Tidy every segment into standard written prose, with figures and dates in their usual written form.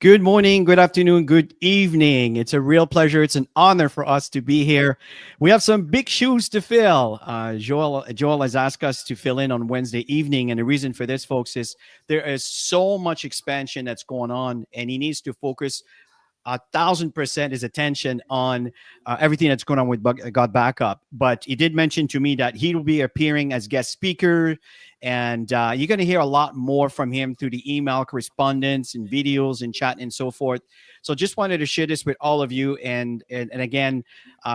Good morning, good afternoon, good evening. It's a real pleasure. It's an honor for us to be here. We have some big shoes to fill. Joel has asked us to fill in on Wednesday evening, and the reason for this, folks, is there is so much expansion that's going on, and he needs to focus 1,000% his attention on everything that's going on with God Backup. But he did mention to me that he will be appearing as guest speaker, and you're going to hear a lot more from him through the email correspondence and videos and chat and so forth. So just wanted to share this with all of you. And again,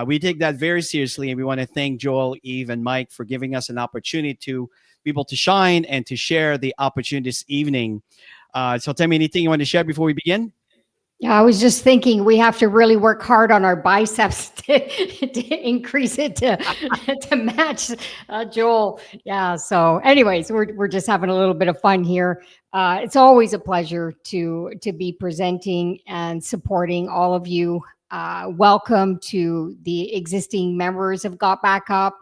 we take that very seriously, and we want to thank Joel, Eve, and Mike for giving us an opportunity to be able to shine and to share the opportunity this evening. So tell me anything you want to share before we begin. Yeah, I was just thinking we have to really work hard on our biceps to increase it to match Joel. Yeah. So, anyways, we're just having a little bit of fun here. It's always a pleasure to be presenting and supporting all of you. Welcome to the existing members of Got Backup.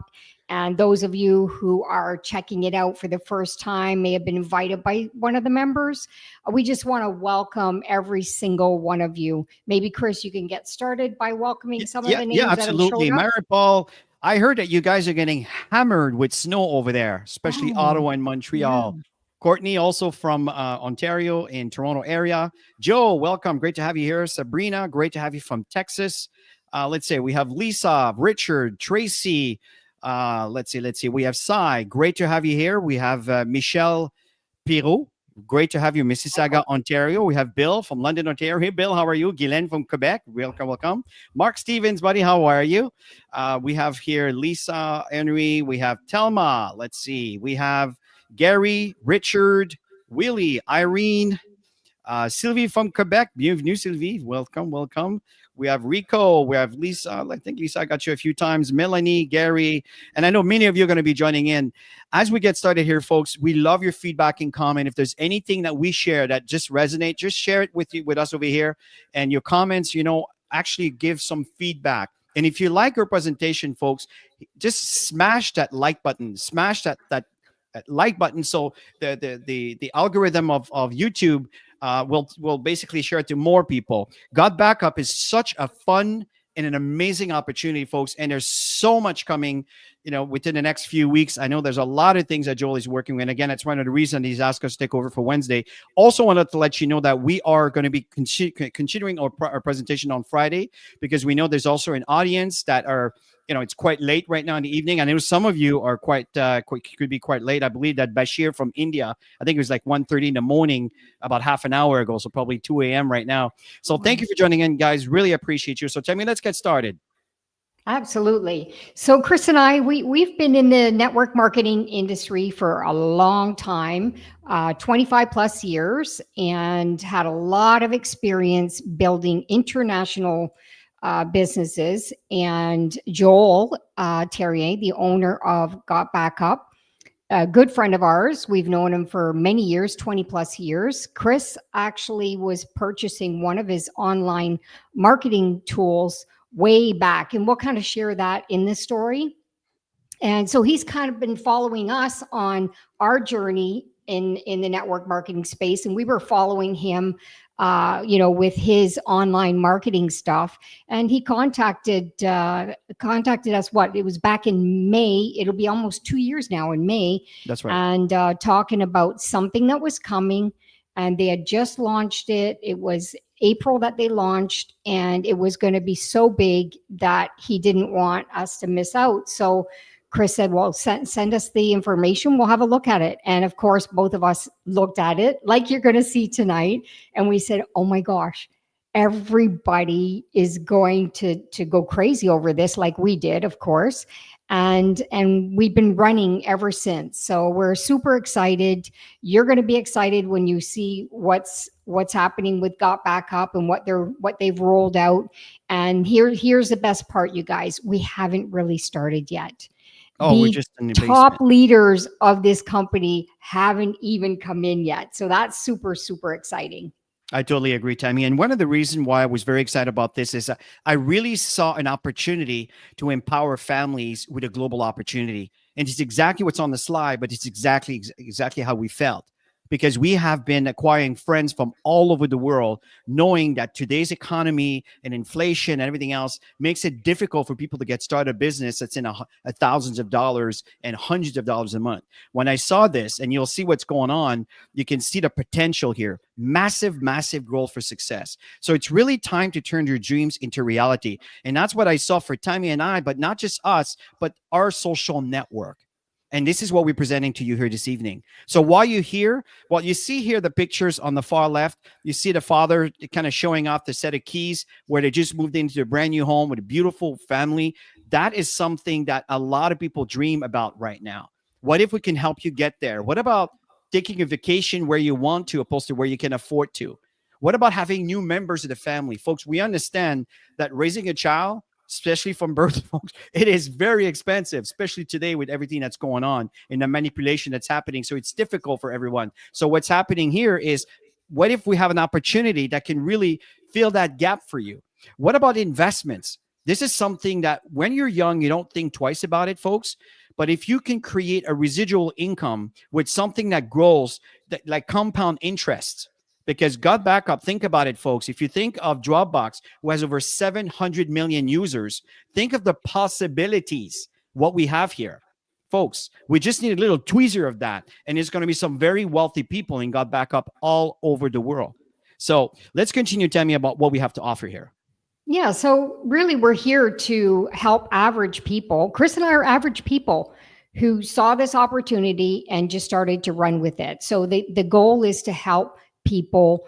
And those of you who are checking it out for the first time may have been invited by one of the members. We just want to welcome every single one of you. Maybe, Chris, you can get started by welcoming some of the names. Yeah, absolutely. that have showed up. Myra Paul, I heard that you guys are getting hammered with snow over there, especially Ottawa and Montreal. Yeah. Courtney, also from Ontario in Toronto area. Joe, welcome. Great to have you here. Sabrina, great to have you from Texas. Let's say we have Lisa, Richard, Tracy. Let's see. We have Sai. Great to have you here. We have Michelle Pirot. Great to have you, Mississauga, Ontario. We have Bill from London, Ontario. Hey, Bill, how are you? Guylaine from Quebec. Welcome. Mark Stevens, buddy, how are you? We have here Lisa, Henry. We have Telma. Let's see. We have Gary, Richard, Willie, Irene, Sylvie from Quebec. Bienvenue, Sylvie. Welcome. We have Rico. We have Lisa. I think Lisa, I got you a few times. Melanie, Gary. And I know many of you are going to be joining in. As we get started here, folks, we love your feedback and comment. If there's anything that we share that just resonates, just share it with us over here. And your comments, actually give some feedback. And if you like our presentation, folks, just smash that like button. Smash that like button. So the algorithm of YouTube will basically share it to more people. God Backup is such a fun and an amazing opportunity, folks. And there's so much coming, within the next few weeks. I know there's a lot of things that Joel is working with. And again, that's one of the reasons he's asked us to take over for Wednesday. Also wanted to let you know that we are going to be continuing our presentation on Friday, because we know there's also an audience that are, it's quite late right now in the evening. I know some of you are could be quite late. I believe that Bashir from India, I think it was like 1:30 in the morning, about half an hour ago. So probably 2 a.m. right now. So thank you for joining in, guys. Really appreciate you. So tell me, let's get started. Absolutely. So Chris and I, we've been in the network marketing industry for a long time, 25 plus years, and had a lot of experience building international businesses. And Joel Terrier, the owner of Got Backup, a good friend of ours. We've known him for many years, 20 plus years. Chris actually was purchasing one of his online marketing tools way back, and we'll kind of share that in this story. And so he's kind of been following us on our journey in the network marketing space, and we were following him with his online marketing stuff. And he contacted us. It was back in May. It'll be almost 2 years now in May. That's right. And talking about something that was coming, and they had just launched it. It was April that they launched, and it was going to be so big that he didn't want us to miss out. So Chris said, well, send us the information. We'll have a look at it. And of course, both of us looked at it like you're going to see tonight. And we said, oh my gosh, everybody is going to go crazy over this, like we did, of course. And we've been running ever since. So we're super excited. You're going to be excited when you see what's happening with Got Backup and what they've rolled out. And here's the best part, you guys. We haven't really started yet. We're just in the top basement. leaders of this company haven't even come in yet. So that's super, super exciting. I totally agree, Tammy. And one of the reasons why I was very excited about this is I really saw an opportunity to empower families with a global opportunity. And it's exactly what's on the slide, but it's exactly how we felt. because we have been acquiring friends from all over the world, knowing that today's economy and inflation and everything else makes it difficult for people to get started a business that's in thousands of dollars and hundreds of dollars a month. When I saw this, and you'll see what's going on, you can see the potential here. Massive, massive growth for success. So it's really time to turn your dreams into reality. And that's what I saw for Tammy and I, but not just us, but our social network. And this is what we're presenting to you here this evening. So while you're here, well, you see here the pictures on the far left. You see the father kind of showing off the set of keys where they just moved into a brand new home with a beautiful family. That is something that a lot of people dream about right now. What if we can help you get there? What about taking a vacation where you want to, opposed to where you can afford to? What about having new members of the family? Folks, we understand that raising a child, especially from birth, folks, it is very expensive, especially today with everything that's going on and the manipulation that's happening. So it's difficult for everyone. So what's happening here is, what if we have an opportunity that can really fill that gap for you? What about investments? This is something that when you're young, you don't think twice about it, folks. But if you can create a residual income with something that grows, like compound interest, because GotBackup, think about it, folks. If you think of Dropbox, who has over 700 million users, think of the possibilities, what we have here. Folks, we just need a little tweezer of that. And there's going to be some very wealthy people in GotBackup all over the world. So let's continue, Tammy, about what we have to offer here. Yeah, so really we're here to help average people. Chris and I are average people who saw this opportunity and just started to run with it. So the goal is to help people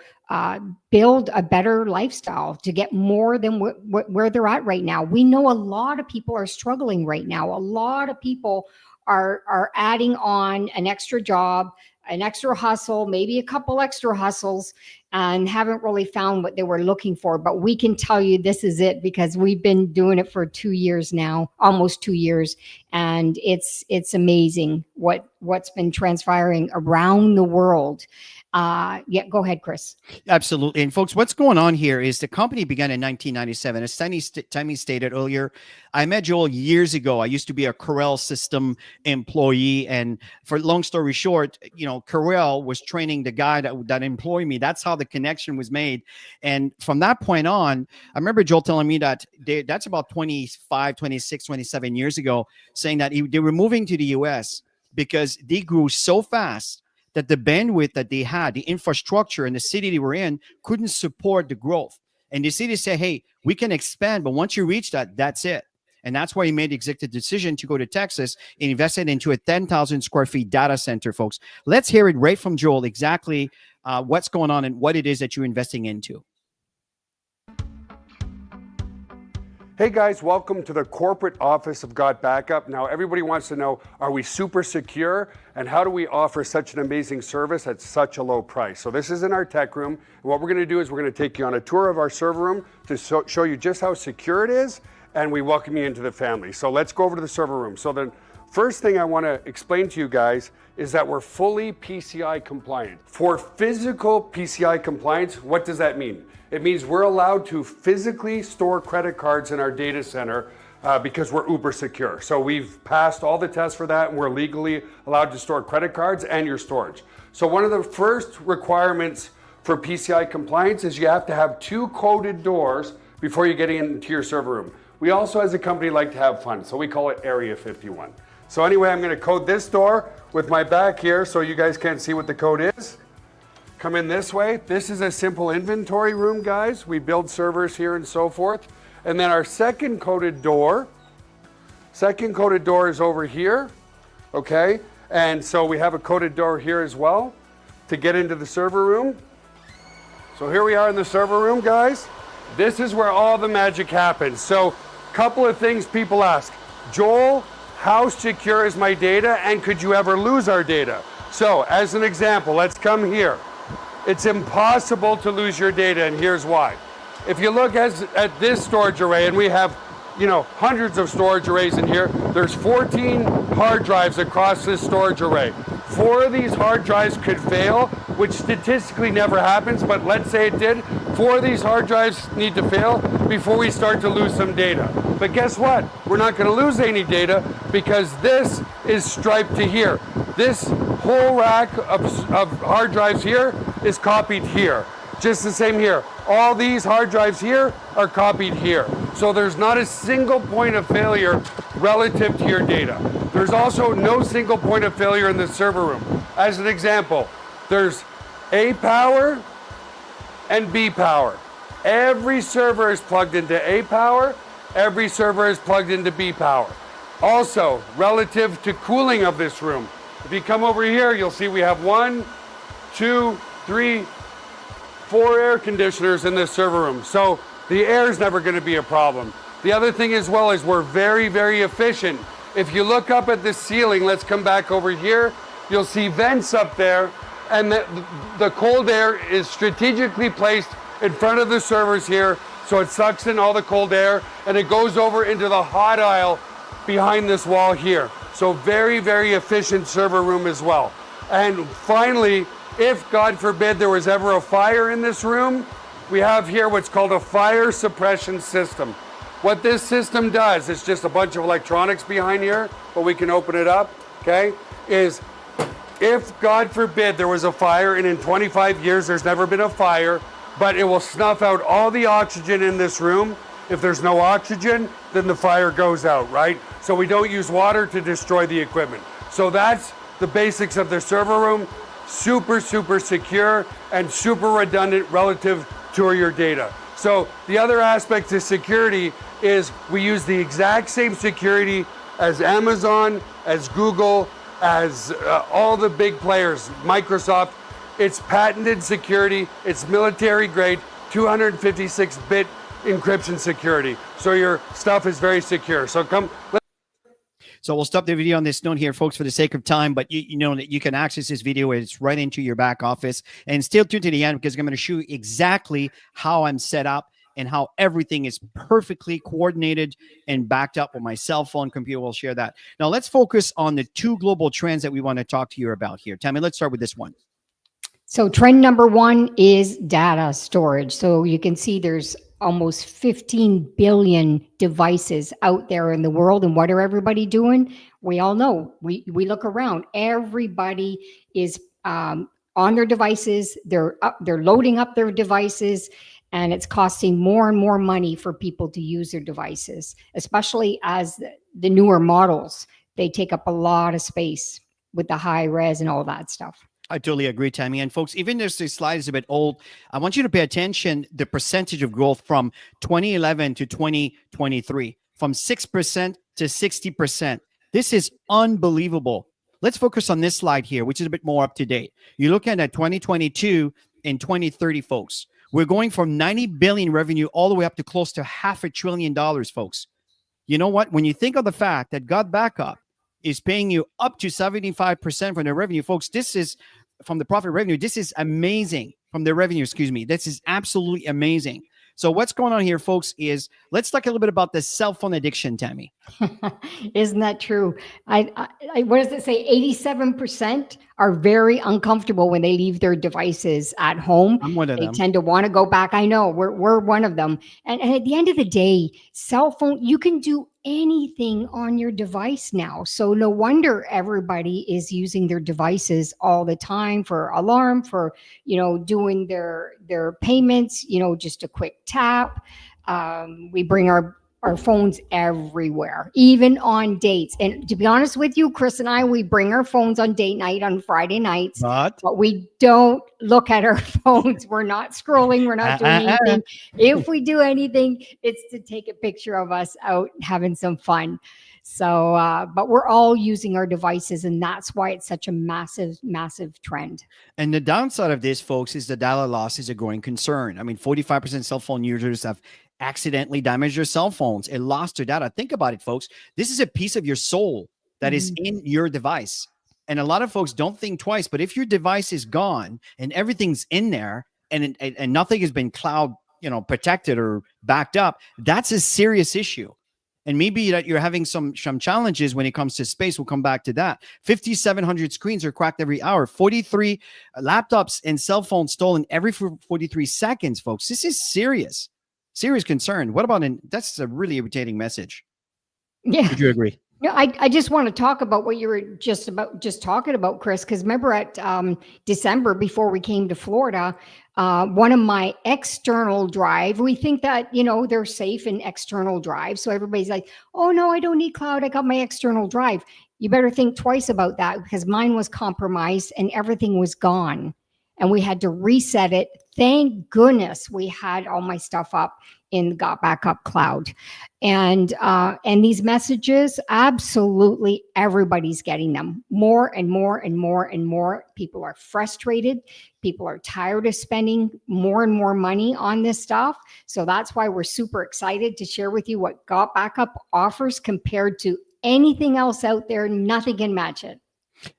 build a better lifestyle, to get more than where they're at right now. We know a lot of people are struggling right now. A lot of people are adding on an extra job, an extra hustle, maybe a couple extra hustles, and haven't really found what they were looking for. But we can tell you this is it, because we've been doing it for 2 years now, almost 2 years. And it's amazing what's been transpiring around the world. Yeah, go ahead, Chris. Absolutely. And folks, what's going on here is the company began in 1997. As Tammy stated earlier, I met Joel years ago. I used to be a Corel system employee. And for long story short, Corel was training the guy that employed me. That's how the connection was made. And from that point on, I remember Joel telling me that that's about 25, 26, 27 years ago, saying that they were moving to the US because they grew so fast that the bandwidth that they had, the infrastructure in the city they were in, couldn't support the growth. And the city said, hey, we can expand, but once you reach that, that's it. And that's why he made the executive decision to go to Texas and invested into a 10,000 square feet data center, folks. Let's hear it right from Joel, exactly what's going on and what it is that you're investing into. Hey guys, welcome to the corporate office of GotBackup. Now everybody wants to know, are we super secure? And how do we offer such an amazing service at such a low price? So this is in our tech room. And what we're gonna do is we're gonna take you on a tour of our server room to show you just how secure it is, and we welcome you into the family. So let's go over to the server room. So the first thing I wanna explain to you guys is that we're fully PCI compliant. For physical PCI compliance, what does that mean? It means we're allowed to physically store credit cards in our data center because we're uber secure. So we've passed all the tests for that, and we're legally allowed to store credit cards and your storage. So one of the first requirements for PCI compliance is you have to have 2 coded doors before you get into your server room. We also, as a company, like to have fun, so we call it Area 51. So anyway, I'm gonna code this door with my back here so you guys can't see what the code is. Come in this way. This is a simple inventory room, guys. We build servers here and so forth. And then our second coded door is over here, okay? And so we have a coded door here as well to get into the server room. So here we are in the server room, guys. This is where all the magic happens. So a couple of things people ask. Joel, how secure is my data, and could you ever lose our data? So as an example, let's come here. It's impossible to lose your data, and here's why. If you look at this storage array, and we have hundreds of storage arrays in here, there's 14 hard drives across this storage array. 4 of these hard drives could fail, which statistically never happens, but let's say it did. 4 of these hard drives need to fail before we start to lose some data. But guess what? We're not going to lose any data because this is striped to here. This whole rack of hard drives here is copied here. Just the same here. All these hard drives here are copied here. So there's not a single point of failure relative to your data. There's also no single point of failure in the server room. As an example, there's A power and B power. Every server is plugged into A power. Every server is plugged into B power. Also, relative to cooling of this room, if you come over here, you'll see we have 1, 2, 3, 4 air conditioners in this server room. So the air is never going to be a problem. The other thing as well is we're very, very efficient. If you look up at the ceiling, let's come back over here, you'll see vents up there, and the cold air is strategically placed in front of the servers here, so it sucks in all the cold air, and it goes over into the hot aisle behind this wall here. So very, very efficient server room as well. And finally, if God forbid there was ever a fire in this room, we have here what's called a fire suppression system. What this system does, it's just a bunch of electronics behind here, but we can open it up, okay, is if God forbid there was a fire, and in 25 years there's never been a fire, but it will snuff out all the oxygen in this room. If there's no oxygen, then the fire goes out, right? So we don't use water to destroy the equipment. So that's the basics of the server room. Super, super secure and super redundant relative to your data. So the other aspect to security is we use the exact same security as Amazon, as Google, as all the big players, Microsoft. It's patented security, it's military grade, 256-bit encryption security. So your stuff is very secure. So So we'll stop the video on this note here, folks, for the sake of time. But you know that you can access this video. It's right into your back office. And still tuned to the end, because I'm going to show you exactly how I'm set up and how everything is perfectly coordinated and backed up with my cell phone computer. We'll share that. Now, let's focus on the 2 global trends that we want to talk to you about here. Tammy, let's start with this one. So trend number 1 is data storage. So you can see there's almost 15 billion devices out there in the world. And what are everybody doing? We all know. We look around. Everybody is on their devices. They're loading up their devices, and it's costing more and more money for people to use their devices, especially as the newer models. They take up a lot of space with the high res and all that stuff. I totally agree, Tammy. And folks, even if this slide is a bit old, I want you to pay attention the percentage of growth from 2011 to 2023, from 6% to 60%. This is unbelievable. Let's focus on this slide here, which is a bit more up to date. You're looking at 2022 and 2030, folks. We're going from 90 billion revenue all the way up to close to $500 billion, folks. You know what? When you think of the fact that GotBackup is paying you up to 75% from their revenue, folks, this is from the profit revenue. This is amazing from their revenue, excuse me. This is absolutely amazing. So what's going on here, folks, is let's talk a little bit about the cell phone addiction, Tammy. Isn't that true? I what does it say? 87% are very uncomfortable when they leave their devices at home. I'm one of them. They tend to want to go back. I know we're one of them. And at the end of the day, cell phone, you can do anything on your device now. So no wonder everybody is using their devices all the time for alarm, for, doing their payments, just a quick tap. We bring our phones everywhere, even on dates. And to be honest with you, Chris and I, we bring our phones on date night on Friday nights, but we don't look at our phones. We're not scrolling. We're not doing anything. If we do anything, it's to take a picture of us out having some fun. So, but we're all using our devices, and that's why it's such a massive, massive trend. And the downside of this, folks, is the data loss is a growing concern. I mean, 45% cell phone users have accidentally damaged their cell phones and lost their data. Think about it, folks. This is a piece of your soul that is in your device. And a lot of folks don't think twice, but if your device is gone and everything's in there and nothing has been cloud, protected or backed up, that's a serious issue. And maybe that you're having some challenges when it comes to space. We'll come back to that. 5,700 screens are cracked every hour. 43 laptops and cell phones stolen every 43 seconds, folks. This is serious concern. What about that's a really irritating message. Yeah. Would you agree? No, I just want to talk about what you were just talking about, Chris, because remember at December before we came to Florida, one of my external drive, we think that, they're safe in external drive. So everybody's like, oh no, I don't need cloud. I got my external drive. You better think twice about that because mine was compromised and everything was gone. And we had to reset it. Thank goodness we had all my stuff up in the GotBackup cloud. And these messages, absolutely everybody's getting them more and more and more and more. People are frustrated. People are tired of spending more and more money on this stuff. So that's why we're super excited to share with you what GotBackup offers compared to anything else out there. Nothing can match it.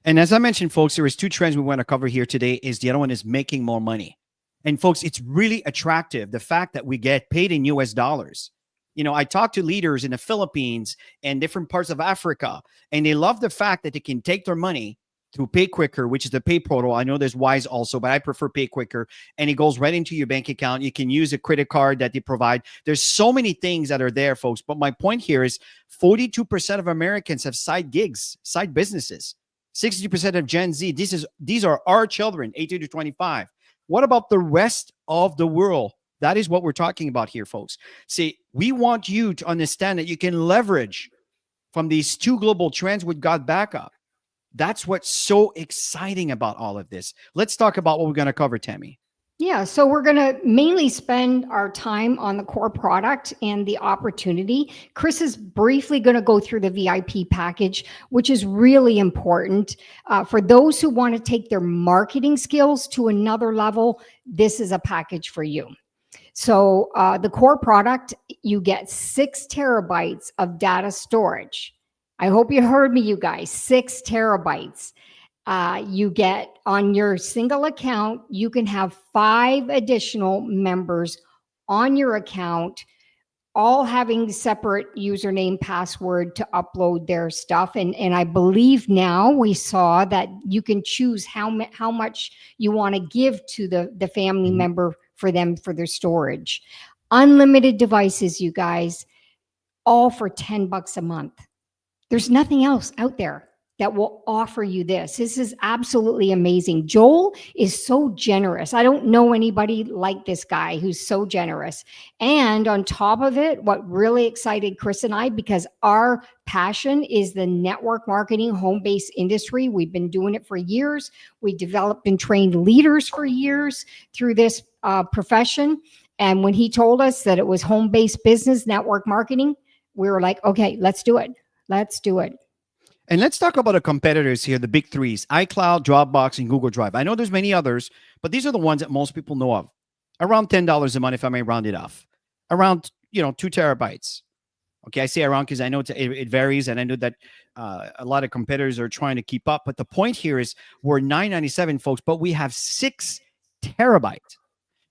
And as I mentioned, folks, there is two trends we want to cover here today. The other one is making more money. And folks, it's really attractive, the fact that we get paid in US dollars. I talk to leaders in the Philippines and different parts of Africa, and they love the fact that they can take their money through Pay Quicker, which is the pay portal. I know there's Wise also, but I prefer Pay Quicker. And it goes right into your bank account. You can use a credit card that they provide. There's so many things that are there, folks. But my point here is 42% of Americans have side gigs, side businesses. 60% of Gen Z, these are our children, 18 to 25. What about the rest of the world? That is what we're talking about here, folks. See, we want you to understand that you can leverage from these two global trends with GotBackup. That's what's so exciting about all of this. Let's talk about what we're going to cover, Tammy. Yeah, so we're going to mainly spend our time on the core product and the opportunity. Chris is briefly going to go through the VIP package, which is really important. For those who want to take their marketing skills to another level, this is a package for you. So the core product, you get 6 terabytes of data storage. I hope you heard me, you guys, 6 terabytes. You get on your single account, you can have 5 additional members on your account, all having separate username, password to upload their stuff. And I believe now we saw that you can choose how much you want to give to the family member for their storage. Unlimited devices, you guys, all for $10 a month. There's nothing else out there that will offer you this. This is absolutely amazing. Joel is so generous. I don't know anybody like this guy who's so generous. And on top of it, what really excited Chris and I, because our passion is the network marketing home-based industry. We've been doing it for years. We developed and trained leaders for years through this profession. And when he told us that it was home-based business network marketing, we were like, okay, let's do it. Let's do it. And let's talk about the competitors here, the big threes, iCloud, Dropbox, and Google Drive. I know there's many others, but these are the ones that most people know of. Around $10 a month, if I may round it off. Around, 2 terabytes. Okay, I say around because I know it varies, and I know that a lot of competitors are trying to keep up. But the point here is we're $9.97, folks, but we have 6 terabytes.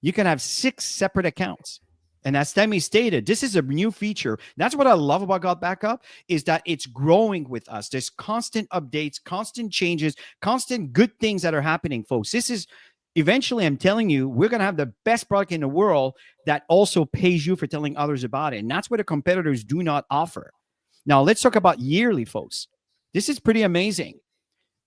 You can have 6 separate accounts. And as Tammy stated, this is a new feature. That's what I love about GotBackup is that it's growing with us. There's constant updates, constant changes, constant good things that are happening, folks. This is eventually, I'm telling you, we're going to have the best product in the world that also pays you for telling others about it. And that's what the competitors do not offer. Now, let's talk about yearly, folks. This is pretty amazing.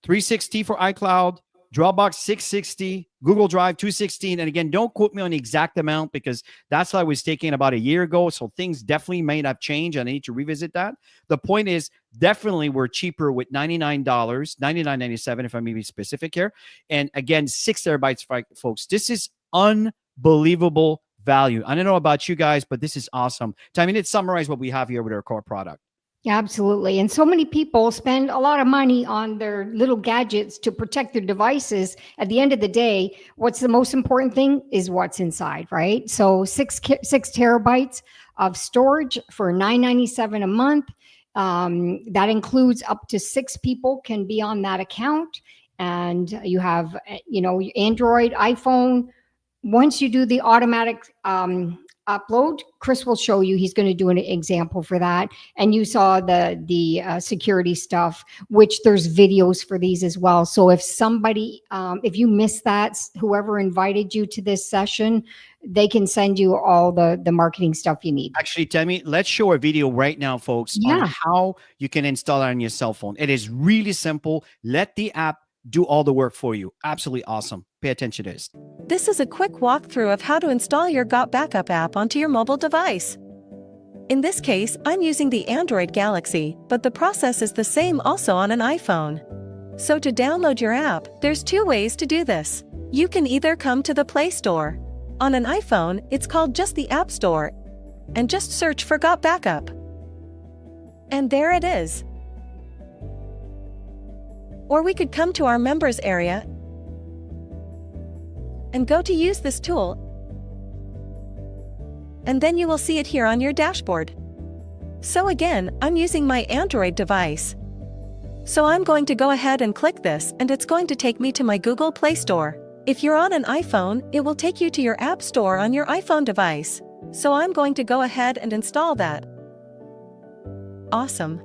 $360 for iCloud, Dropbox $660, Google Drive $216. And again, don't quote me on the exact amount because that's what I was taking about a year ago. So things definitely may have changed. I need to revisit that. The point is, definitely we're cheaper with $99, $99.97 if I may be specific here. And again, 6 terabytes, folks. This is unbelievable value. I don't know about you guys, but this is awesome. Tammy, let's summarize what we have here with our core product. Yeah, absolutely. And so many people spend a lot of money on their little gadgets to protect their devices. At the end of the day, what's the most important thing is what's inside, right? So 6 terabytes of storage for $9.97 a month. That includes up to 6 people can be on that account. And you have, Android, iPhone. Once you do the automatic upload. Chris will show you. He's going to do an example for that. And you saw the security stuff, which there's videos for these as well. So if somebody, if you missed that, whoever invited you to this session, they can send you all the marketing stuff you need. Actually, Tammy, let's show a video right now, folks, on how you can install it on your cell phone. It is really simple. Let the app do all the work for you. Absolutely awesome. Pay attention to this. This is a quick walkthrough of how to install your GotBackup app onto your mobile device. In this case, I'm using the Android Galaxy, but the process is the same also on an iPhone. So to download your app, there's two ways to do this. You can either come to the Play Store. On an iPhone, it's called just the App Store, and just search for GotBackup. And there it is. Or we could come to our members area and go to use this tool, and then you will see it here on your dashboard. So again, I'm using my Android device. So I'm going to go ahead and click this, and it's going to take me to my Google Play Store. If you're on an iPhone, it will take you to your App Store on your iPhone device. So I'm going to go ahead and install that. Awesome.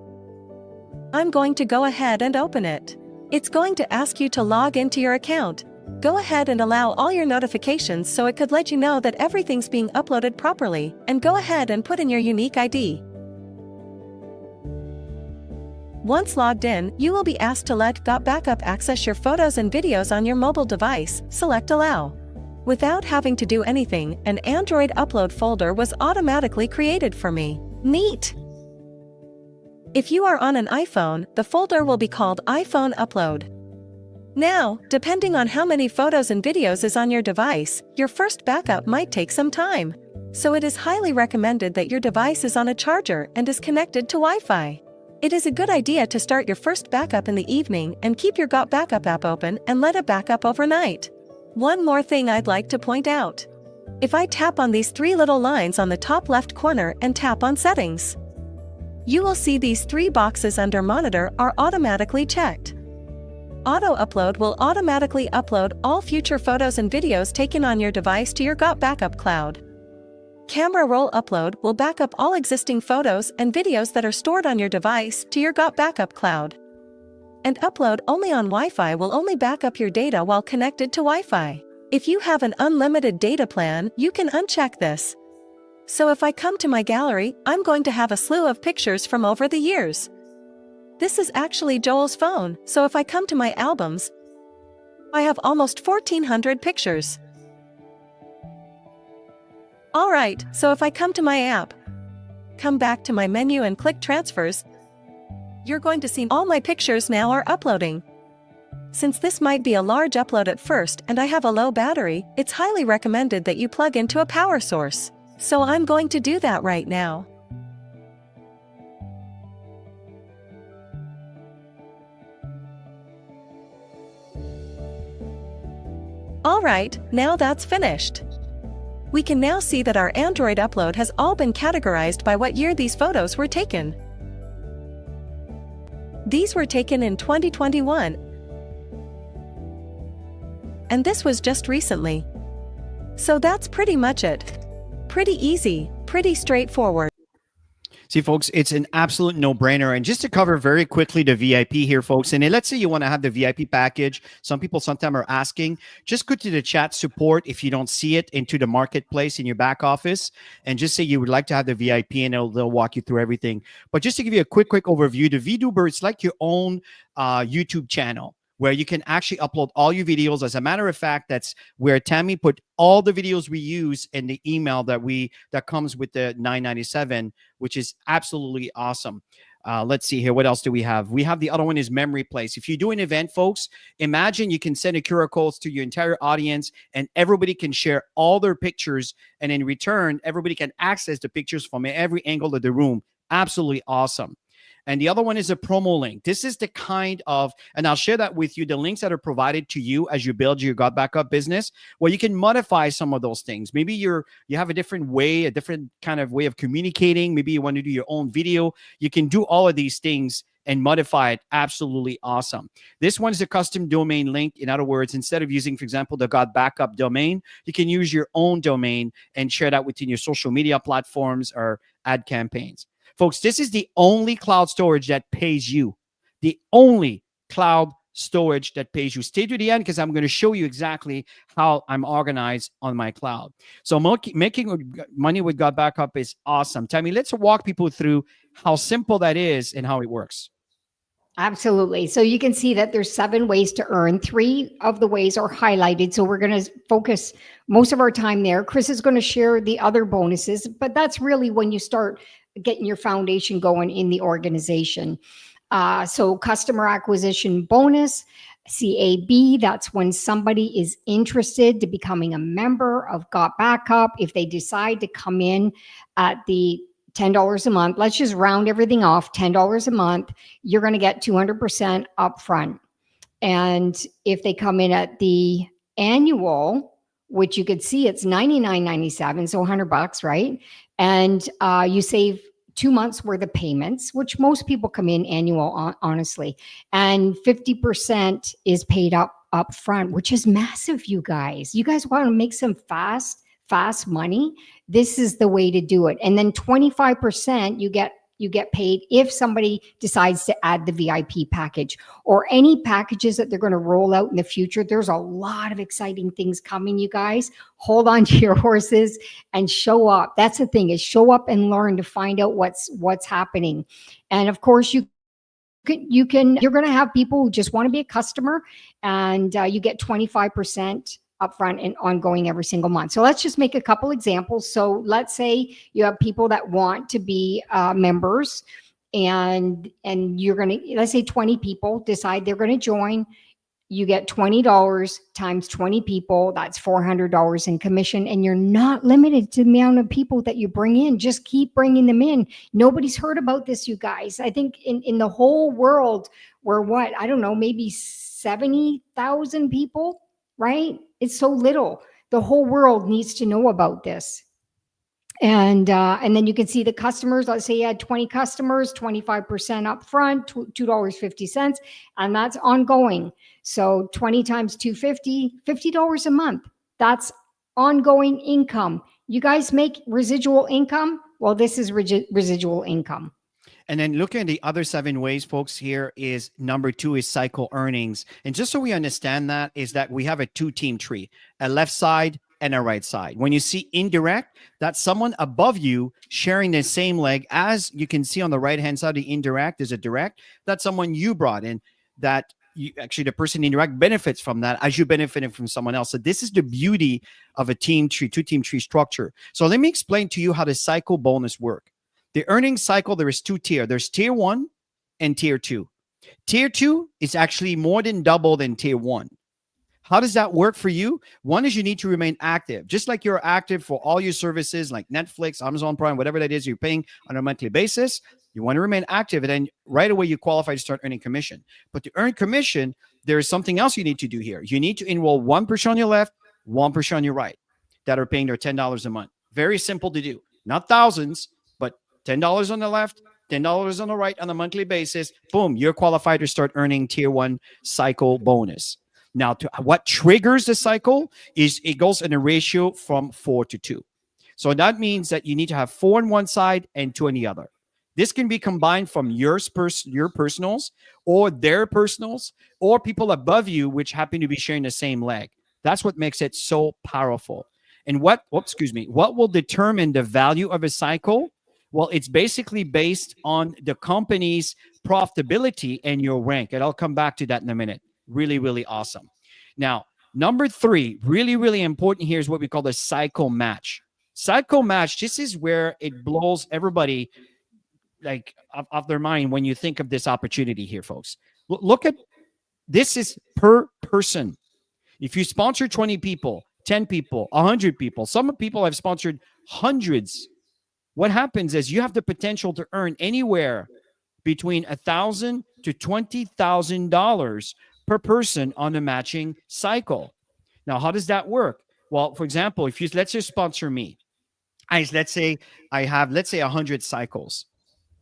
I'm going to go ahead and open it. It's going to ask you to log into your account. Go ahead and allow all your notifications so it could let you know that everything's being uploaded properly, and go ahead and put in your unique ID. Once logged in, you will be asked to let GotBackup access your photos and videos on your mobile device. Select Allow. Without having to do anything, an Android upload folder was automatically created for me. Neat! If you are on an iPhone, the folder will be called iPhone Upload. Now, depending on how many photos and videos is on your device, your first backup might take some time. So it is highly recommended that your device is on a charger and is connected to Wi-Fi. It is a good idea to start your first backup in the evening and keep your GotBackup app open and let it back up overnight. One more thing I'd like to point out. If I tap on these three little lines on the top left corner and tap on Settings, you will see these three boxes under Monitor are automatically checked. Auto Upload will automatically upload all future photos and videos taken on your device to your GotBackup cloud. Camera Roll Upload will back up all existing photos and videos that are stored on your device to your GotBackup cloud. And Upload Only on Wi-Fi will only back up your data while connected to Wi-Fi. If you have an unlimited data plan, you can uncheck this. So if I come to my gallery, I'm going to have a slew of pictures from over the years. This is actually Joel's phone, so if I come to my albums, I have almost 1,400 pictures. Alright, so if I come to my app, come back to my menu and click Transfers, you're going to see all my pictures now are uploading. Since this might be a large upload at first and I have a low battery, it's highly recommended that you plug into a power source. So I'm going to do that right now. Alright, now that's finished. We can now see that our Android upload has all been categorized by what year these photos were taken. These were taken in 2021. And this was just recently. So that's pretty much it. Pretty easy, pretty straightforward. See, folks, it's an absolute no-brainer. And just to cover very quickly the VIP here, folks, and let's say you want to have the VIP package. Some people sometimes are asking, just go to the chat support if you don't see it into the marketplace in your back office, and just say you would like to have the VIP, and they'll walk you through everything. But just to give you a quick overview, the VTuber, it's like your own YouTube channel, where you can actually upload all your videos. As a matter of fact, that's where Tammy put all the videos we use in the email that comes with the $9.97, which is absolutely awesome. Let's see here. What else do we have? We have the other one is Memory Place. If you do an event, folks, imagine you can send a QR codes to your entire audience and everybody can share all their pictures. And in return, everybody can access the pictures from every angle of the room. Absolutely awesome. And the other one is a promo link. This is the kind of, and I'll share that with you, the links that are provided to you as you build your GotBackup business, where you can modify some of those things. Maybe you have a different way, a different kind of way of communicating. Maybe you want to do your own video. You can do all of these things and modify it. Absolutely awesome. This one is a custom domain link. In other words, instead of using, for example, the GotBackup domain, you can use your own domain and share that within your social media platforms or ad campaigns. Folks, this is the only cloud storage that pays you. The only cloud storage that pays you. Stay to the end because I'm going to show you exactly how I'm organized on my cloud. So making money with GotBackup is awesome. Tammy, let's walk people through how simple that is and how it works. Absolutely. So you can see that there's 7 ways to earn. 3 of the ways are highlighted. So we're going to focus most of our time there. Chris is going to share the other bonuses, but that's really when you start getting your foundation going in the organization. So customer acquisition bonus, CAB, that's when somebody is interested to becoming a member of GotBackup. If they decide to come in at the $10 a month, let's just round everything off, $10 a month, you're going to get 200% upfront. And if they come in at the annual, which you could see it's $99.97, so $100, right? And you save 2 months worth of payments, which most people come in annual, honestly, and 50% is paid up front, which is massive. You guys want to make some fast money. This is the way to do it. And then 25% you get paid if somebody decides to add the VIP package or any packages that they're going to roll out in the future. There's a lot of exciting things coming, you guys. Hold on to your horses and show up. That's the thing, is show up and learn to find out what's happening. And of course, you're going to have people who just want to be a customer, and you get 25% upfront and ongoing every single month. So let's just make a couple examples. So let's say you have people that want to be members, and you're going to, let's say 20 people decide they're going to join. You get $20 times 20 people. That's $400 in commission. And you're not limited to the amount of people that you bring in. Just keep bringing them in. Nobody's heard about this, you guys. I think in the whole world, we're I don't know, maybe 70,000 people, right? It's so little. The whole world needs to know about this. And then you can see the customers. Let's say you had 20 customers, 25% up front, $2.50, and that's ongoing. So 20 times 250, $50 a month. That's ongoing income. You guys make residual income? Well, this is residual income. And then looking at the other 7 ways, folks, here is number 2 is cycle earnings. And just so we understand that, is that we have a 2-team tree, a left side and a right side. When you see indirect, that's someone above you sharing the same leg. As you can see on the right-hand side, the indirect is a direct. That's someone you brought in, that you actually, the person indirect benefits from that as you benefited from someone else. So this is the beauty of a team tree, 2-team tree structure. So let me explain to you how the cycle bonus work. The earnings cycle, there is 2 tiers. There's tier 1 and tier 2. Tier 2 is actually more than double than tier 1. How does that work for you? One is you need to remain active. Just like you're active for all your services like Netflix, Amazon Prime, whatever that is you're paying on a monthly basis, you want to remain active, and then right away you qualify to start earning commission. But to earn commission, there is something else you need to do here. You need to enroll 1% on your left, 1% on your right that are paying their $10 a month. Very simple to do. Not thousands, but $10 on the left, $10 on the right on a monthly basis. Boom, you're qualified to start earning tier 1 cycle bonus. Now, what triggers the cycle is it goes in a ratio from 4 to 2. So that means that you need to have 4 on one side and 2 on the other. This can be combined from your personals or their personals or people above you, which happen to be sharing the same leg. That's what makes it so powerful. And what will determine the value of a cycle? Well, it's basically based on the company's profitability and your rank. And I'll come back to that in a minute. Really, really awesome. Now, number 3, really, really important here is what we call the cycle match. Cycle match, this is where it blows everybody like off their mind when you think of this opportunity here, folks. Look at this, is per person. If you sponsor 20 people, 10 people, 100 people, some people have sponsored hundreds. What happens is you have the potential to earn anywhere between $1,000 to $20,000 per person on the matching cycle. Now, how does that work? Well, for example, if you, let's just sponsor me. Let's say I have 100 cycles.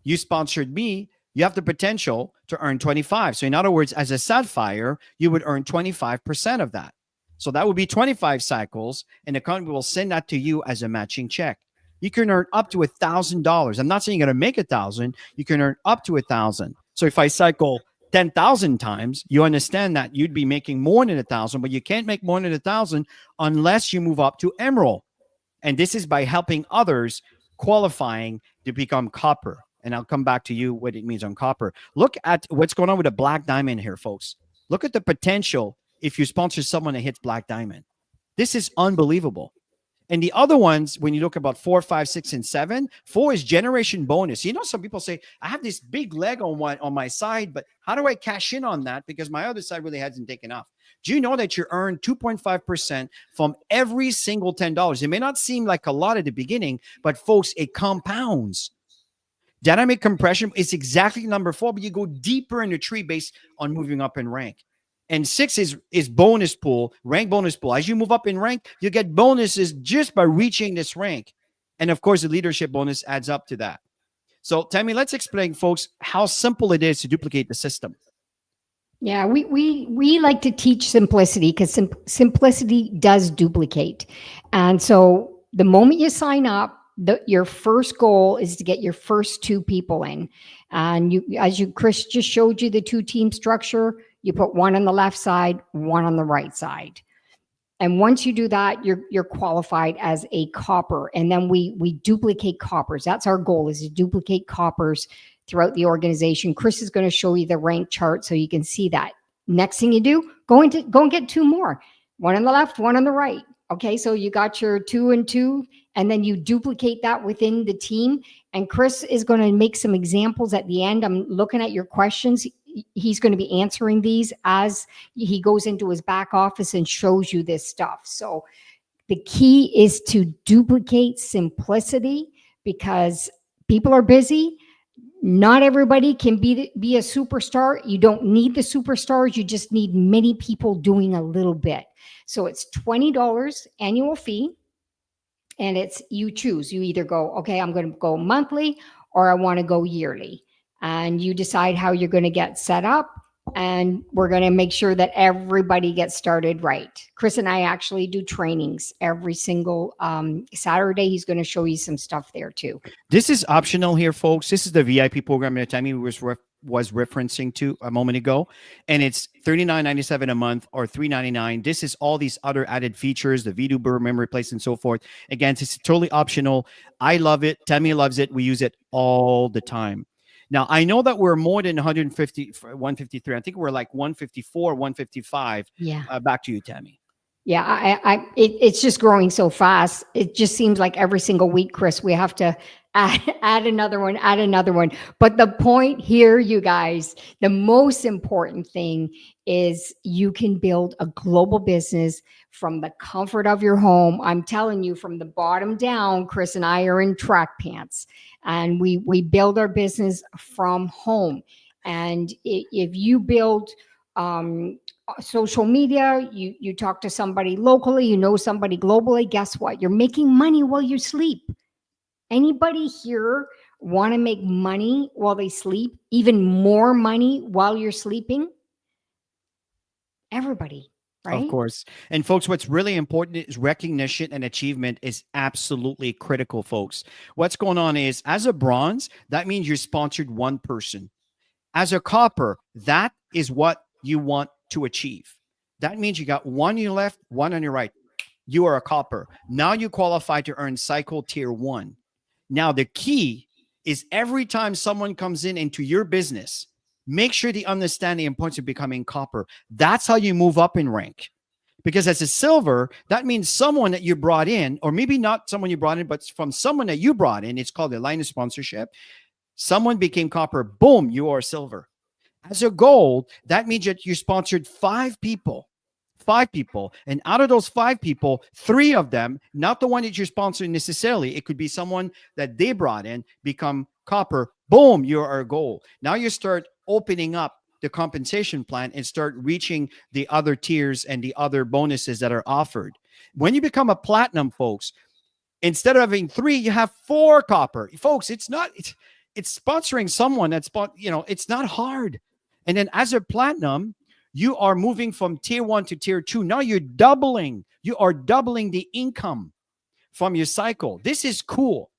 You sponsored me. you have the potential to earn 25. So in other words, as a sapphire, you would earn 25% of that. So that would be 25 cycles, and the company will send that to you as a matching check. You can earn up to $1,000. I'm not saying you're going to make 1,000. You can earn up to 1,000. So if I cycle 10,000 times, you understand that you'd be making more than 1,000, but you can't make more than 1,000 unless you move up to emerald. And this is by helping others qualifying to become copper. And I'll come back to you what it means on copper. Look at what's going on with a black diamond here, folks. Look at the potential if you sponsor someone that hits black diamond. This is unbelievable. And the other ones, when you look about 4, 5, 6, and 7, 4 is generation bonus. You know, some people say, I have this big leg on my side, but how do I cash in on that? Because my other side really hasn't taken off. Do you know that you earn 2.5% from every single $10? It may not seem like a lot at the beginning, but folks, it compounds. Dynamic compression is exactly number 4, but you go deeper in the tree based on moving up in rank. And 6 is bonus pool, rank bonus pool. As you move up in rank, you get bonuses just by reaching this rank. And of course, the leadership bonus adds up to that. So Tammy, let's explain, folks, how simple it is to duplicate the system. Yeah, we like to teach simplicity because simplicity does duplicate. And so the moment you sign up, your first goal is to get your first 2 people in. And Chris just showed you the 2-team structure. You put one on the left side, one on the right side. And once you do that, you're qualified as a copper. And then we duplicate coppers. That's our goal, is to duplicate coppers throughout the organization. Chris is going to show you the rank chart so you can see that. Next thing you do, go and get 2 more. One on the left, one on the right. Okay, so you got your 2 and 2, and then you duplicate that within the team. And Chris is going to make some examples at the end. I'm looking at your questions. He's going to be answering these as he goes into his back office and shows you this stuff. So the key is to duplicate simplicity, because people are busy. Not everybody can be a superstar. You don't need the superstars. You just need many people doing a little bit. So it's $20 annual fee. And it's, you choose. You either go, okay, I'm going to go monthly, or I want to go yearly. And you decide how you're going to get set up. And we're going to make sure that everybody gets started right. Chris and I actually do trainings every single Saturday. He's going to show you some stuff there too. This is optional here, folks. This is the VIP program that Tammy was referencing to a moment ago. And it's $39.97 a month or $3.99. This is all these other added features, the VDuber, memory place, and so forth. Again, it's totally optional. I love it. Tammy loves it. We use it all the time. Now, I know that we're more than 153. I think we're like 154, 155. Yeah. Back to you, Tammy. Yeah, it's just growing so fast. It just seems like every single week, Chris, we have to add another one. But the point here, you guys, the most important thing is you can build a global business from the comfort of your home. I'm telling you, from the bottom down, Chris and I are in track pants, and we build our business from home. And if you build social media, you talk to somebody locally, you know somebody globally, guess what? You're making money while you sleep. Anybody here want to make money while they sleep? Even more money while you're sleeping? Everybody, right? Of course. And folks, what's really important is recognition and achievement is absolutely critical, folks. What's going on is, as a bronze, that means you sponsored one person. As a copper, that is what you want to achieve. That means you got one on your left, one on your right. You are a copper. Now you qualify to earn cycle tier 1. Now the key is, every time someone comes into your business, make sure they understand the importance of becoming copper. That's how you move up in rank. Because as a silver, that means someone that you brought in, or maybe not someone you brought in, but from someone that you brought in. It's called a line of sponsorship. Someone became copper. Boom, you are silver. As a gold, that means that you sponsored 5 people. 5 people. And out of those 5 people, 3 of them, not the one that you're sponsoring necessarily, it could be someone that they brought in, become copper. Boom, you're a gold. Now you start opening up the compensation plan and start reaching the other tiers and the other bonuses that are offered. When you become a platinum, folks, instead of having 3, you have 4 copper. Folks, it's sponsoring someone that's, it's not hard. And then as a platinum, you are moving from tier 1 to tier 2. Now you are doubling the income from your cycle. This is cool.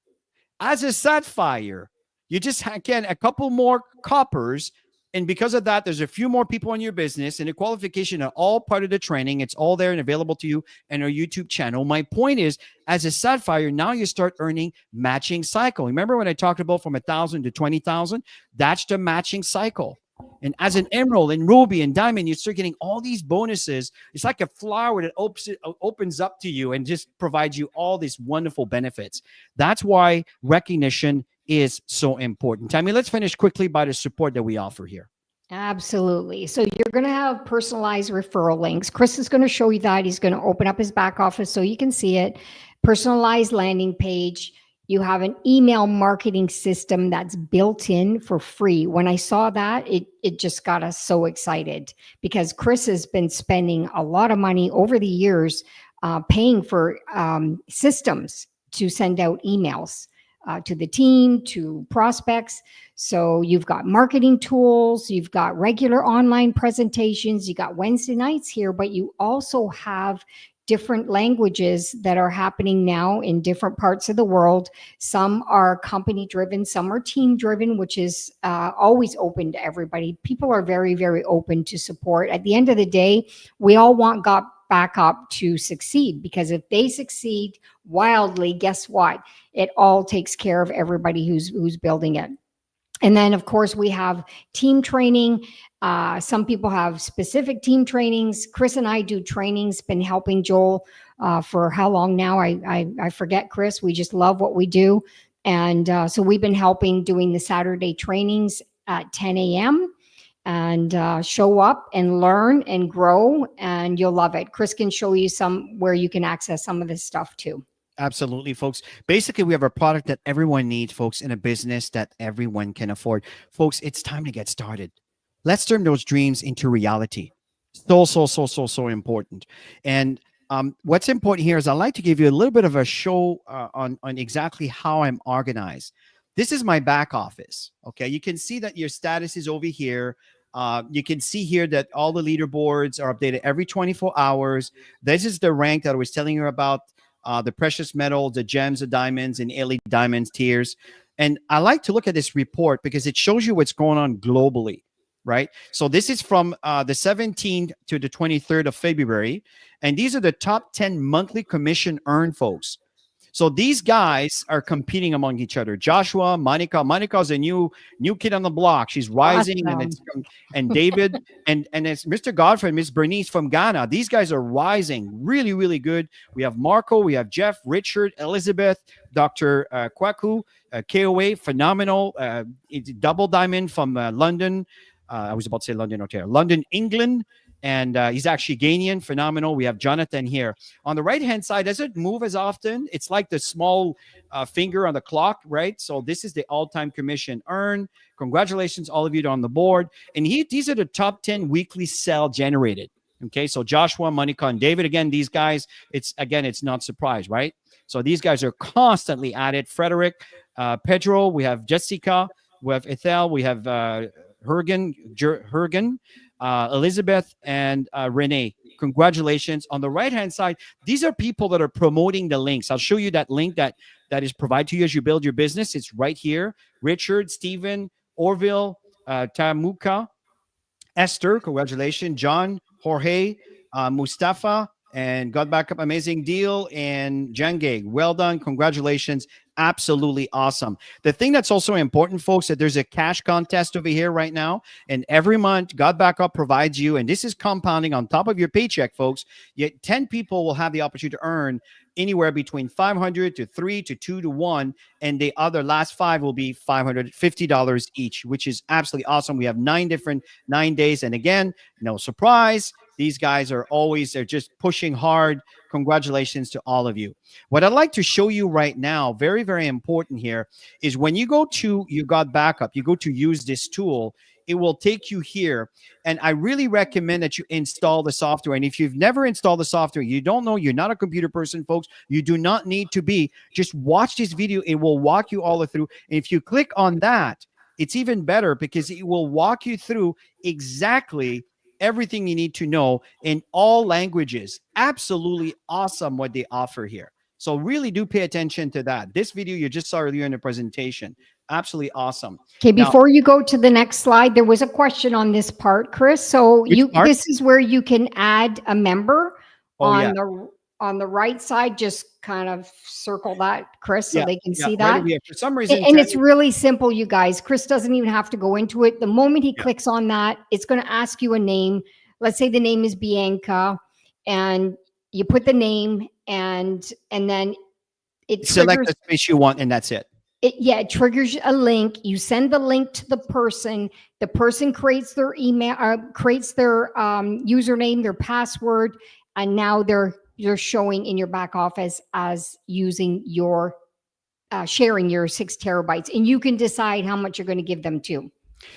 As a sapphire, you just get a couple more coppers. And because of that, there's a few more people in your business, and the qualification are all part of the training. It's all there and available to you in our YouTube channel. My point is, as a sapphire, now you start earning matching cycle. Remember when I talked about from 1,000 to 20,000? That's the matching cycle. And as an emerald and ruby and diamond, you start getting all these bonuses. It's like a flower that opens up to you and just provides you all these wonderful benefits. That's why recognition is so important. Tammy, let's finish quickly by the support that we offer here. Absolutely. So you're going to have personalized referral links. Chris is going to show you that. He's going to open up his back office so you can see it. Personalized landing page. You have an email marketing system that's built in for free. When I saw that, it just got us so excited, because Chris has been spending a lot of money over the years paying for systems to send out emails to the team, to prospects. So you've got marketing tools, you've got regular online presentations, you got Wednesday nights here, but you also have different languages that are happening now in different parts of the world. Some are company driven, some are team driven, which is always open to everybody. People are very, very open to support. At the end of the day, we all want GotBackup to succeed, because if they succeed wildly, guess what? It all takes care of everybody who's building it. And then, of course, we have team training. Some people have specific team trainings. Chris and I do trainings, been helping Joel for how long now? I forget, Chris. We just love what we do. And so we've been helping doing the Saturday trainings at 10 a.m. and show up and learn and grow, and you'll love it. Chris can show you some where you can access some of this stuff too. Absolutely, folks. Basically, we have a product that everyone needs, folks, in a business that everyone can afford. Folks, it's time to get started. Let's turn those dreams into reality. So important. And what's important here is I'd like to give you a little bit of a show on exactly how I'm organized. This is my back office. Okay, you can see that your status is over here. You can see here that all the leaderboards are updated every 24 hours. This is the rank that I was telling you about. The precious metals, the gems, the diamonds, and elite diamonds tiers. And I like to look at this report because it shows you what's going on globally, right? So this is from the 17th to the 23rd of February. And these are the top 10 monthly commission earned folks. So these guys are competing among each other. Joshua, Monica's a new kid on the block. She's rising, awesome. and David and it's Mr. Godfrey and Miss Bernice from Ghana. These guys are rising, really, really good. We have Marco, we have Jeff, Richard, Elizabeth, Dr. Kwaku, KOA, phenomenal. It's double diamond from London. I was about to say London, Ontario, London, England. And he's actually Ghanaian, phenomenal. We have Jonathan here. On the right-hand side, doesn't move as often. It's like the small finger on the clock, right? So this is the all-time commission earned. Congratulations, all of you on the board. And these are the top 10 weekly sell generated. Okay, so Joshua, Monica, and David, again, these guys, it's not surprise, right? So these guys are constantly at it. Frederick, Pedro, we have Jessica, we have Ethel, we have Hergen, Elizabeth, and Renee. Congratulations. On the right-hand side, these are people that are promoting the links. I'll show you that link that is provided to you as you build your business. It's right here. Richard, Stephen, Orville, Tamuka, Esther, congratulations. John, Jorge, Mustafa, and GotBackup, amazing deal. And Jangay, well done. Congratulations. Absolutely awesome. The thing that's also important, folks, that there's a cash contest over here right now. And every month, GotBackup provides you, and this is compounding on top of your paycheck, folks. Yet 10 people will have the opportunity to earn anywhere between $500 to $3 to $2 to $1. And the other last 5 will be $550 each, which is absolutely awesome. We have 9 days. And again, no surprise. These guys they're just pushing hard. Congratulations to all of you. What I'd like to show you right now, very, very important here, is when you go to you GotBackup, you go to use this tool, it will take you here. And I really recommend that you install the software. And if you've never installed the software, you don't know, you're not a computer person, folks, you do not need to be. Just watch this video. It will walk you all the through. And if you click on that, it's even better because it will walk you through exactly everything you need to know in all languages. Absolutely awesome what they offer here. So really do pay attention to that. This video you just saw earlier in the presentation, absolutely awesome. Okay, Now, before you go to the next slide, there was a question on this part, Chris. So which part? this is where you can add a member Oh, on yeah. the right side. Just kind of circle that, Chris, so Yeah, they can see right that. over here. For some reason, And it's really simple, you guys. Chris doesn't even have to go into it. The moment he Yeah. clicks on that, it's going to ask you a name. Let's say the name is Bianca, and you put the name, and then it select triggers. the space you want, and that's it. It triggers a link. You send the link to the person. The person creates their email, creates their username, their password, and now they're showing in your back office as using your sharing your 6 terabytes, and you can decide how much you're going to give them to.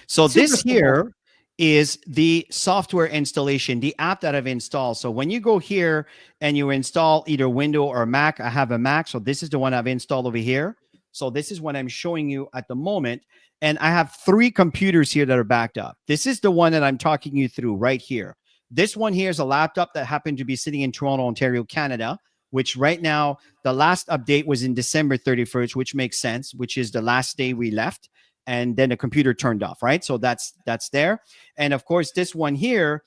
So Super this simple. here is the software installation, the app that I've installed. So when you go here and you install either Windows or Mac, I have a Mac. So this is the one I've installed over here. So this is what I'm showing you at the moment. And I have 3 computers here that are backed up. This is the one that I'm talking you through right here. This one here is a laptop that happened to be sitting in Toronto, Ontario, Canada, which right now, the last update was in December 31st, which makes sense, which is the last day we left. And then the computer turned off, right? So that's there. And of course, this one here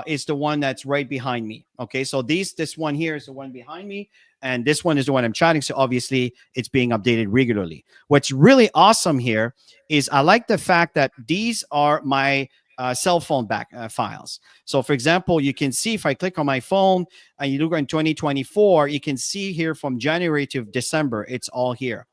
is the one that's right behind me. Okay, so this one here is the one behind me. And this one is the one I'm chatting. So obviously, it's being updated regularly. What's really awesome here is I like the fact that these are my cell phone back files. So for example, you can see if I click on my phone and you look in 2024, you can see here from January to December, it's all here.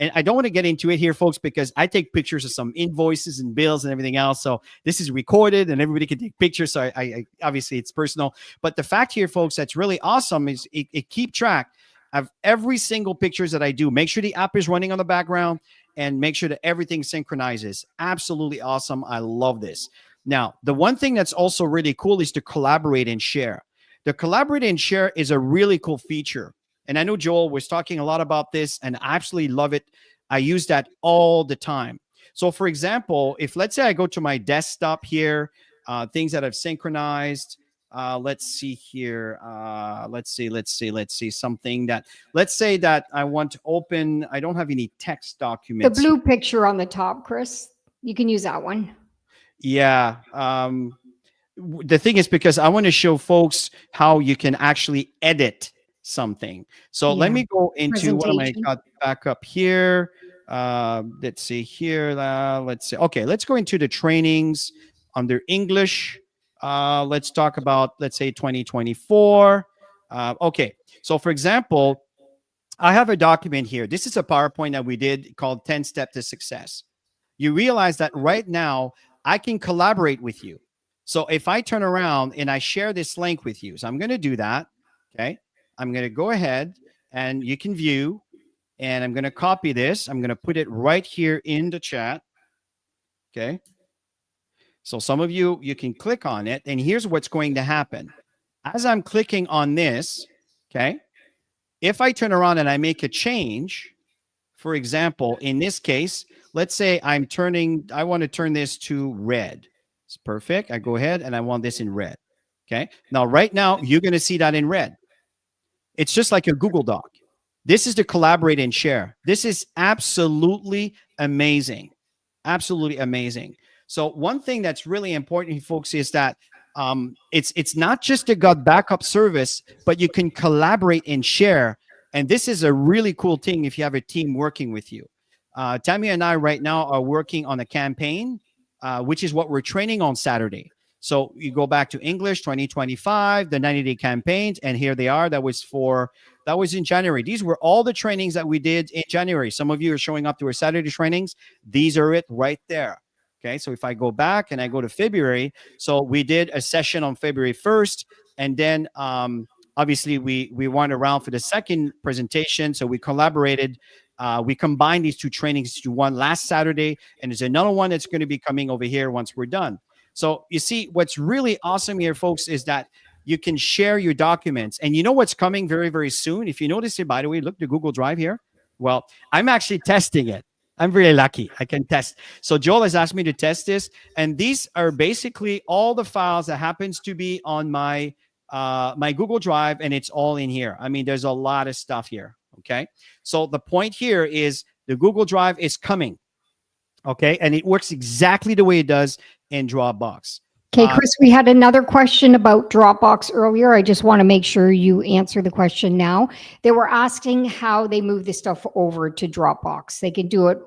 And I don't want to get into it here, folks, because I take pictures of some invoices and bills and everything else. So this is recorded and everybody can take pictures. So I obviously it's personal. But the fact here, folks, that's really awesome is it keep track of every single pictures that I do. Make sure the app is running on the background and make sure that everything synchronizes. Absolutely awesome. I love this. Now, the one thing that's also really cool is to collaborate and share. The collaborate and share is a really cool feature. And I know Joel was talking a lot about this, and I absolutely love it. I use that all the time. So, for example, if let's say I go to my desktop here, things that I've synchronized. Let's see here. Let's see something that. Let's say that I want to open. I don't have any text The documents. blue picture on the top, Chris. You can use that one. Yeah. The thing is, because I want to show folks how you can actually edit something. So let Yeah. me go into what am I Presentation. got back up here. Let's see here. Let's see. Okay, let's go into the trainings under English. Let's talk about, let's say 2024. Okay, so for example, I have a document here. This is a PowerPoint that we did called 10 Steps to Success. You realize that right now I can collaborate with you. So if I turn around and I share this link with you, so I'm going to do that. Okay. I'm going to go ahead and you can view, and I'm going to copy this. I'm going to put it right here in the chat. Okay. So some of you can click on it, and here's what's going to happen. As I'm clicking on this, okay, if I turn around and I make a change, for example, in this case, let's say I want to turn this to red. It's perfect. I go ahead and I want this in red. Okay. Now, right now, you're going to see that in red. It's just like a Google Doc. This is to collaborate and share. This is absolutely amazing. Absolutely amazing. So one thing that's really important, folks, is that it's not just a GotBackup service, but you can collaborate and share. And this is a really cool thing if you have a team working with you. Tammy and I right now are working on a campaign, which is what we're training on Saturday. So you go back to English 2025, the 90-day campaigns, and here they are. That was in January. These were all the trainings that we did in January. Some of you are showing up to our Saturday trainings. These are it right there. Okay, so if I go back and I go to February, so we did a session on February 1st, and then obviously we weren't around for the second presentation, so we collaborated We combined these two trainings to one last Saturday, and there's another one that's going to be coming over here once we're done. So you see, what's really awesome here, folks, is that you can share your documents. And you know what's coming very, very soon? If you notice it, by the way, look, the Google Drive here. Well, I'm actually testing it. I'm really lucky. I can test. So Joel has asked me to test this. And these are basically all the files that happens to be on my my Google Drive, and it's all in here. I mean, there's a lot of stuff here. Okay. So the point here is the Google Drive is coming. Okay. And it works exactly the way it does in Dropbox. Okay, Chris, we had another question about Dropbox earlier. I just want to make sure you answer the question now. They were asking how they move this stuff over to Dropbox. They can do it.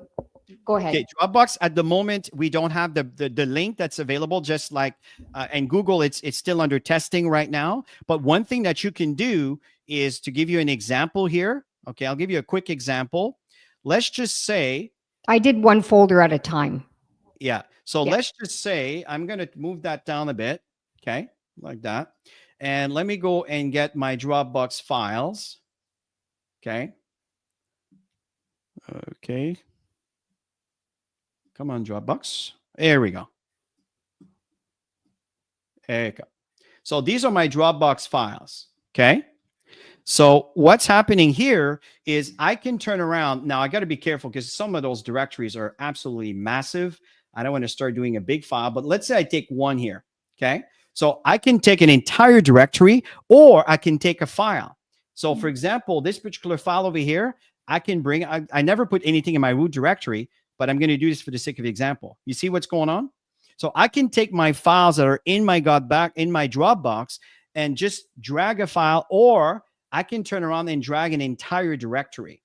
Go ahead. Okay, Dropbox at the moment, we don't have the link that's available, just like and Google, it's still under testing right now. But one thing that you can do is, to give you an example here. Okay, I'll give you a quick example. Let's just say I did one folder at a time. yeah. So let's just say I'm going to move that down a bit. Okay. Like that. And let me go and get my Dropbox files. Okay. Okay. Come on, Dropbox. There we go. There you go. So these are my Dropbox files. Okay. So what's happening here is I can turn around. Now I got to be careful because some of those directories are absolutely massive. I don't want to start doing a big file, but let's say I take one here. Okay. So I can take an entire directory, or I can take a file. So for example, this particular file over here, I can bring, I never put anything in my root directory, but I'm going to do this for the sake of example. You see what's going on? So I can take my files that are in my Dropbox and just drag a file, or I can turn around and drag an entire directory.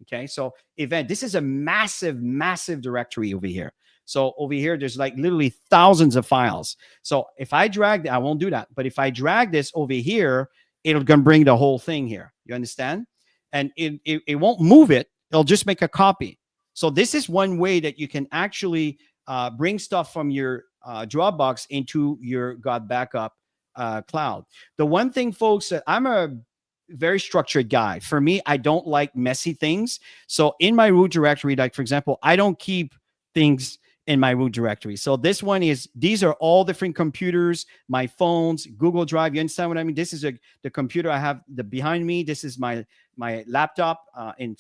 Okay. So this is a massive, massive directory over here. So over here, there's like literally thousands of files. So if I drag, I won't do that. But if I drag this over here, it'll gonna bring the whole thing here. You understand? And it won't move it. It'll just make a copy. So this is one way that you can actually bring stuff from your Dropbox into your GotBackup cloud. The one thing, folks, that I'm a very structured guy. For me, I don't like messy things. So in my root directory, like for example, I don't keep things in my root directory. So this one is, these are all different computers, my phones, Google Drive. You understand what I mean? This is the computer I have behind me. This is my laptop in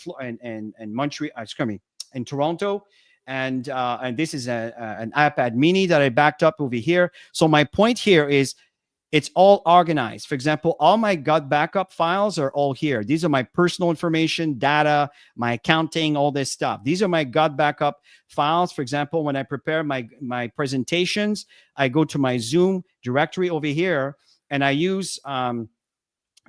Montreal, excuse me, in Toronto. And this is an iPad mini that I backed up over here. So my point here is, it's all organized. For example, all my GotBackup files are all here. These are my personal information, data, my accounting, all this stuff. These are my GotBackup files. For example, when I prepare my presentations, I go to my Zoom directory over here, and I use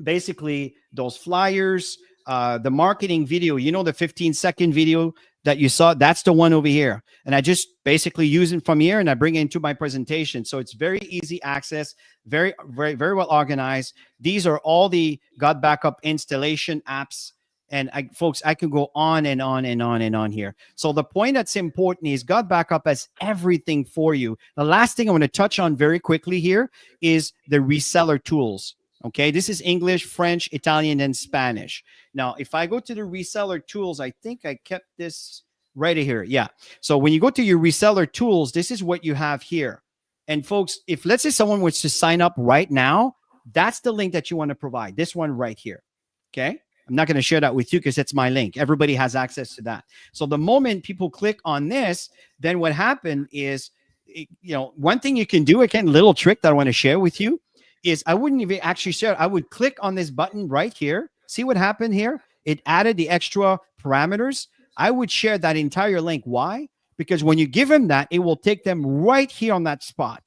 basically those flyers, the marketing video, you know, the 15-second video that you saw, that's the one over here. And I just basically use it from here, and I bring it into my presentation. So it's very easy access, very, very, very well organized. These are all the GotBackup installation apps. And folks, I can go on and on and on and on here. So the point that's important is GotBackup has everything for you. The last thing I want to touch on very quickly here is the reseller tools. Okay, this is English, French, Italian, and Spanish. Now, if I go to the reseller tools, I think I kept this right here. Yeah. So when you go to your reseller tools, this is what you have here. And folks, if let's say someone was to sign up right now, that's the link that you want to provide. This one right here. Okay. I'm not going to share that with you because it's my link. Everybody has access to that. So the moment people click on this, then what happened is, you know, one thing you can do, again, little trick that I want to share with you, is I wouldn't even actually share it. I would click on this button right here. See what happened here? It added the extra parameters. I would share that entire link. Why? Because when you give them that, it will take them right here on that spot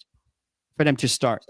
for them to start.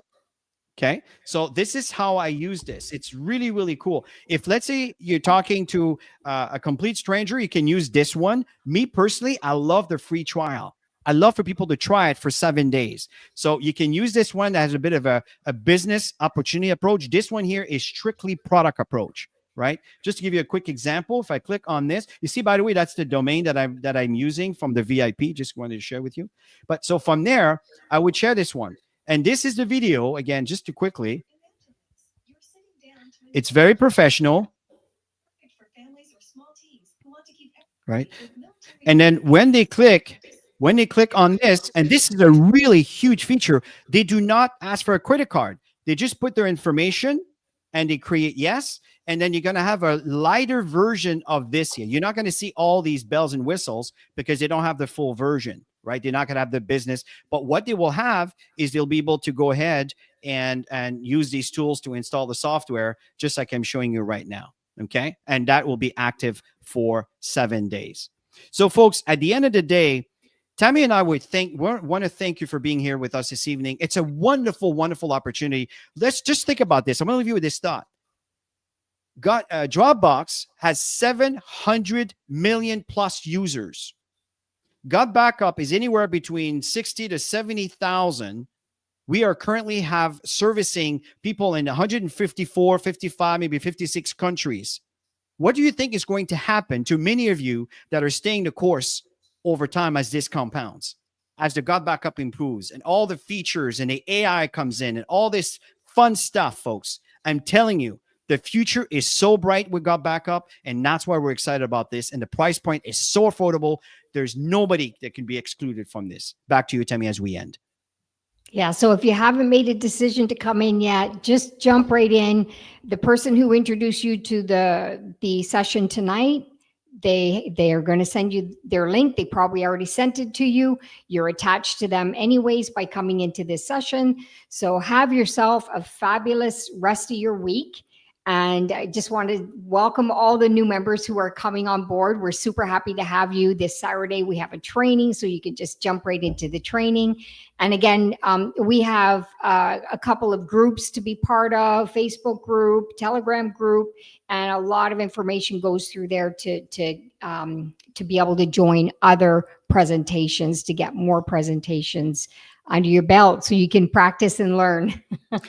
Okay. So this is how I use this. It's really, really cool. If let's say you're talking to a complete stranger, you can use this one. Me personally, I love the free trial. I love for people to try it for 7 days. So you can use this one that has a bit of a business opportunity approach. This one here is strictly product approach, right? Just to give you a quick example, if I click on this, you see, by the way, that's the domain that I'm using from the VIP. Just wanted to share with you. But so from there, I would share this one. And this is the video, again, just to quickly. It's very professional. right? And then when they click on this, and this is a really huge feature, they do not ask for a credit card. They just put their information and they create yes. And then you're going to have a lighter version of this here. You're not going to see all these bells and whistles because they don't have the full version, right? They're not going to have the business. But what they will have is they'll be able to go ahead and use these tools to install the software, just like I'm showing you right now. Okay. And that will be active for 7 days. So folks, at the end of the day, Tammy and I want to thank you for being here with us this evening. It's a wonderful, wonderful opportunity. Let's just think about this. I'm going to leave you with this thought. Dropbox has 700 million plus users. GotBackup is anywhere between 60 to 70,000. We are currently have servicing people in 154, 55, maybe 56 countries. What do you think is going to happen to many of you that are staying the course over time as this compounds, as the GotBackup improves and all the features and the AI comes in and all this fun stuff, folks? I'm telling you, the future is so bright with GotBackup, and that's why we're excited about this. And the price point is so affordable. There's nobody that can be excluded from this. Back to you, Tammy, as we end. Yeah, so if you haven't made a decision to come in yet, just jump right in. The person who introduced you to the session tonight, they are going to send you their link. They probably already sent it to you. You're attached to them anyways by coming into this session. So have yourself a fabulous rest of your week. And I just want to welcome all the new members who are coming on board. We're super happy to have you. This Saturday, we have a training, so you can just jump right into the training. And again, we have a couple of groups to be part of, Facebook group, Telegram group, and a lot of information goes through there to be able to join other presentations, to get more presentations under your belt so you can practice and learn.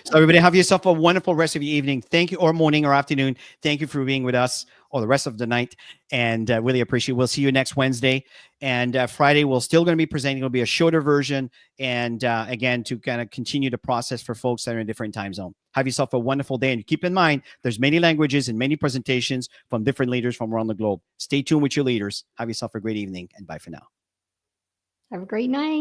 So everybody, have yourself a wonderful rest of your evening. Thank you, or morning or afternoon. Thank you for being with us, or the rest of the night, and really appreciate it. We'll see you next Wednesday. And Friday, we're still going to be presenting. It'll be a shorter version, and again, to kind of continue the process for folks that are in a different time zone. Have yourself a wonderful day, and keep in mind, there's many languages and many presentations from different leaders from around the globe. Stay tuned with your leaders. Have yourself a great evening, and bye for now. Have a great night.